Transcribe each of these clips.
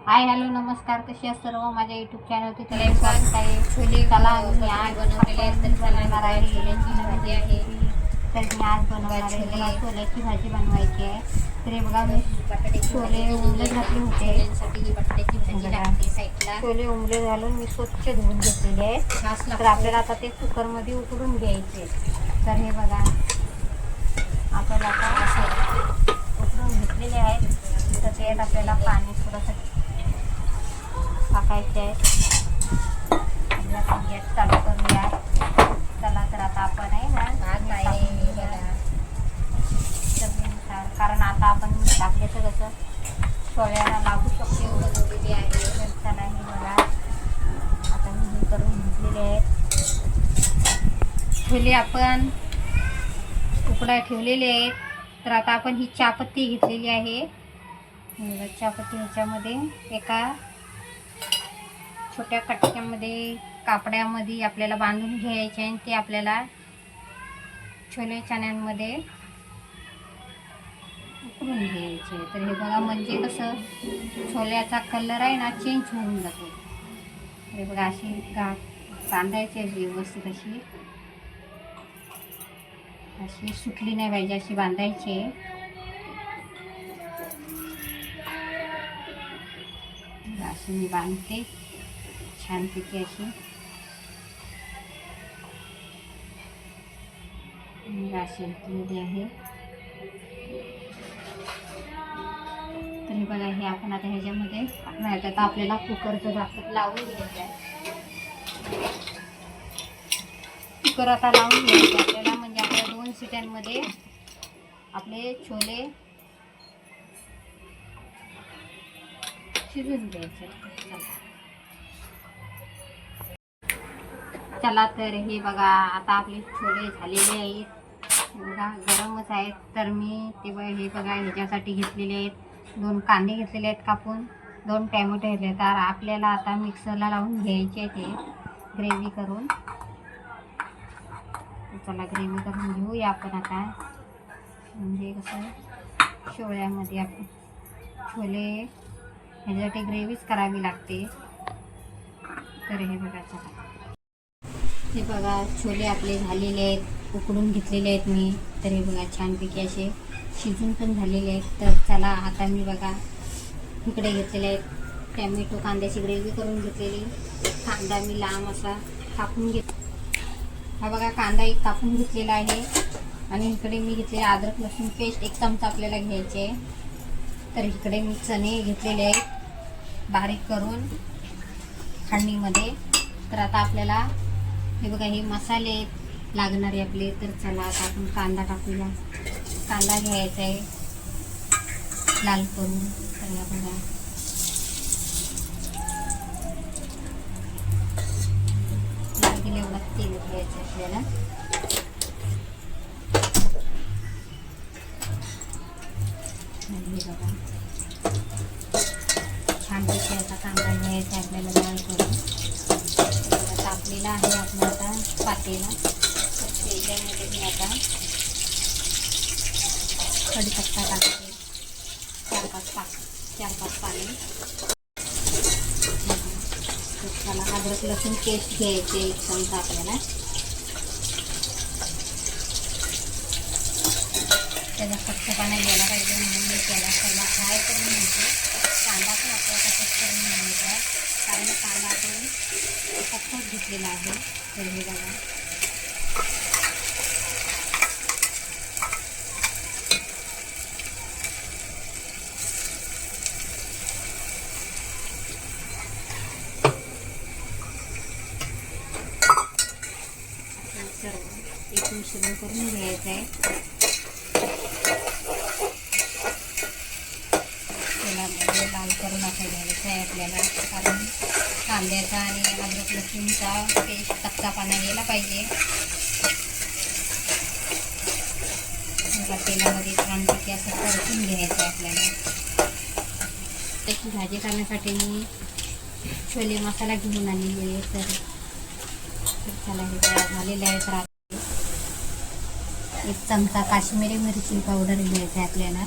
Hi hello नमस्कार, कशी आहे सर्व माझ्या यूट्यूब चॅनलवरती त्याला स्वागत आहे. छोले चला मी आज बनवलेले आहेत तर बनवणार आहे छोल्याची भाजी आहे. तर मी आज बनवणार आहे मला छोल्याची भाजी बनवायची आहे. तर हे बघा मी छोले उमले घातले होते. छोल्यांसाठी बटाट्याची भाजी लागते साईडला. छोले उमले घालून मी स्वच्छ धुवून घेतलेले आहेत. तर आपल्याला आता ते कुकरमध्ये उकडून घ्यायचे. तर हे बघा आपल्याला आता उकडून घेतलेले आहेत. तर त्यात आपल्याला पाणी थोडंसं टाकायचे आहे. गॅस चालू करूया. चला तर आता आपण आहे ना चवीनुसार, कारण आता आपण टाकले तर कसं छोल्याला लागू शकते बनवलेली आहे. चला हे बघा आता मी हे करून घेतलेले आहेत. छोले आपण उकडाय ठेवलेले आहेत. तर आता आपण ही चहापत्ती घेतलेली आहे. चहापत्ती ह्याच्यामध्ये एका छोट्या कटक्यामध्ये कापड्यामध्ये आपल्याला बांधून घ्यायचे आणि ते आपल्याला छोले चण्यांमध्ये उकळून घ्यायचे. तर हे बघा म्हणजे कसं छोल्याचा कलर आहे ना चेंज होऊन जातो. हे बघा अशी बांधायची व्यवस्थित अशी सुटली नाही पाहिजे, अशी बांधायची. अशी मी बांधते छानपैकी अशी. अशी घेतलेली आहे. तर हे बघा हे आपण आता ह्याच्यामध्ये आता आपल्याला कुकरचं झाकण लावून घ्यायचं आहे. कुकर आता लावून घ्यायचं आपल्याला, म्हणजे आपल्या 2 शिट्यांमध्ये आपले छोले शिजून घ्यायचे. चला तर हे बघा आता आपले छोले झालेले आहेत. बघा गरमच आहेत. तर मी ते हे बघा ह्याच्यासाठी घेतलेले आहेत 2 कांदे घेतलेले आहेत कापून, 2 टॅमॅटो घेतले. तर आपल्याला आता मिक्सरला लावून घ्यायचे आहे ते ग्रेव्ही करून. चला ग्रेव्ही करून घेऊया आपण आता. म्हणजे कसं छोल्यामध्ये आपण छोले ह्याच्यासाठी ग्रेव्हीच करावी लागते. तर हे बघा चला हे बघा छोले आपले झालेले आहेत, उकडून घेतलेले आहेत मी. तर हे बघा छानपैकी असे शिजून पण झालेले आहेत. तर चला आता मी बघा इकडे घेतलेले आहेत टॅमॅटो, कांद्याची ग्रेव्ही करून घेतलेली. कांदा मी लांब असा कापून हा बघा कांदा एक कापून घेतलेला आहे. आणि इकडे मी घेतलेले अद्रक लसूण पेस्ट 1 चमचा आपल्याला घ्यायचे. तर इकडे मी चणे घेतलेले आहेत बारीक करून खंडीमध्ये. तर आता आपल्याला हे बघा हे मसाले लागणारे आपले. तर चला आता आपण कांदा टाकूया. कांदा घ्यायचा आहे लाल करून. तर हे बघा लागेल एवढा तेल घ्यायचं आपल्याला. हे बघा छानपैकी असा कांदा घ्यायचा आपल्याला लाल करून. तापलेला आहे आपला आता पातेला. त्याच्यामध्ये मी आता कढीपत्ता टाकते 4-5 पाणी. त्याला अद्रक लसूण पेस्ट घ्यायचे 1 चमचा आपल्याला. त्याला कच्चेपणा गेला पाहिजे म्हणून मी त्याला पहिला फ्राय करून घ्यायचे. कांदा पण आपल्याला कट करून घ्यायचा आहे, कारण कांदा आपण कच्चाच घेतलेला आहे. तर हे बघा सर्व एक मिश्रण करून घ्यायचं आहे. लाल करून असं घ्यायचं आहे आपल्याला, कारण कांद्याचा आणि अद्रक लसूणचा पेस्ट कच्चापणा गेला पाहिजे. तेलामध्ये छानपैकी असं परतून घ्यायचं आहे आपल्याला. त्याची भाजी करण्यासाठी मी छोले मसाला घेऊन आलेली आहे. तर चला हे तयार झालेलं आहे. तर 1 चमचा काश्मीरी मिरची पावडर घ्यायची आहे आपल्याला.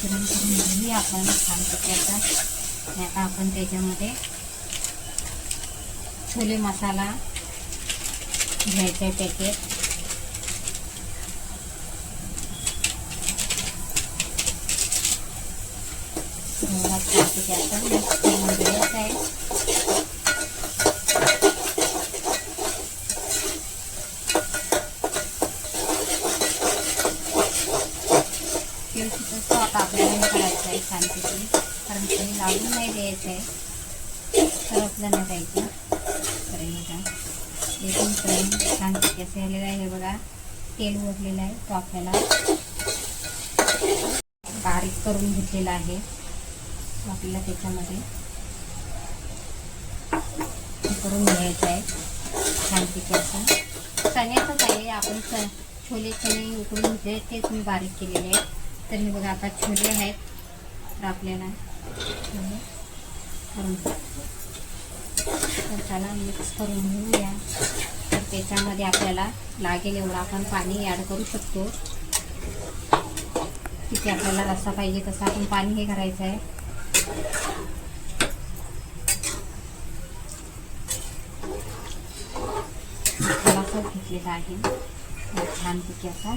मिश्रण करून घेऊया आपण छानपैकी आता. आणि आता आपण त्याच्यामध्ये छोले मसाला घ्यायचा आहे पॅकेट. छानपैकी आता मिक्स करून घ्यायचं आहे. आता आपल्याला हे करायचं आहे छानपैकी, कारण काही लावून नाही द्यायचं आहे, सरपलं नाही पाहिजे. तर हे बघा एकूण फ्रेम छानपैकी असं झालेलं आहे. हे बघा तेल उरलेलं आहे, तो आपल्याला बारीक करून घेतलेला आहे. आपल्याला त्याच्यामध्ये करून घ्यायचं आहे छानपैकी असं. चण्याचंच आहे, आपण छोले चणे उकडून घेतले तेच मी बारीक केलेले आहेत. तर हे बघा आता छोले आहेत, तर आपल्याला करून तर त्याला मिक्स करून घेऊया. तर त्याच्यामध्ये आपल्याला लागेल एवढं आपण पाणी ॲड करू शकतो. तिथे आपल्याला रस्सा पाहिजे तसं आपण पाणी हे करायचं आहे. थोडासा घेतलेला आहे छानपैकी असा.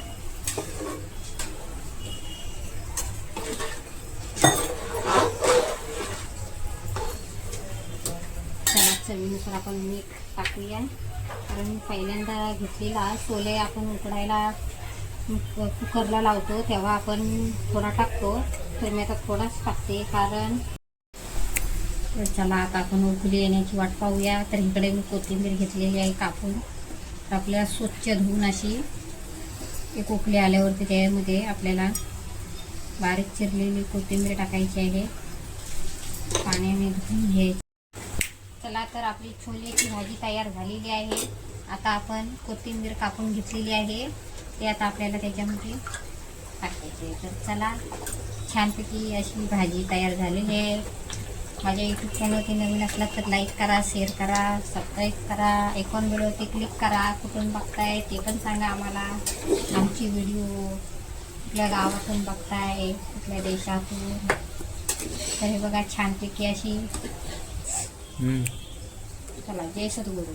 चवीनुसार आपण मीठ टाकूया, कारण पहिल्यांदा घेतलेला छोले आपण उकडायला कुकरला लावतो तेव्हा आपण थोडा टाकतो. तर मी आता थोडाच टाकते, कारण चला आता आपण उकळी येण्याची वाट पाहूया. तर इकडे मी कोथिंबीर घेतलेली आहे कापून. तर आपल्याला स्वच्छ धुवून अशी एक उकळी आल्यावरती त्यामध्ये आपल्याला बारीक चिरलेली कोथिंबीर टाकायची आहे, पाण्याने धुवून घ्यायची. चला तर आपली छोलेची भाजी तयार झालेली आहे. आता आपण कोथिंबीर कापून घेतलेली आहे, ते आता आपल्याला त्याच्यामध्ये टाकायचे. तर चला छानपैकी अशी भाजी तयार झालेली आहे. माझ्या यूट्यूब चॅनलवरती नवीन असला तर लाईक करा, शेअर करा, सबस्क्राईब करा, ऐकॉन बेलवरती क्लिक करा. कुठून बघताय ते पण सांगा आम्हाला. आमची व्हिडिओ कुठल्या गावातून बघताय, कुठल्या देशातून. तर हे बघा छानपैकी अशी. चला जय सद्गुरू.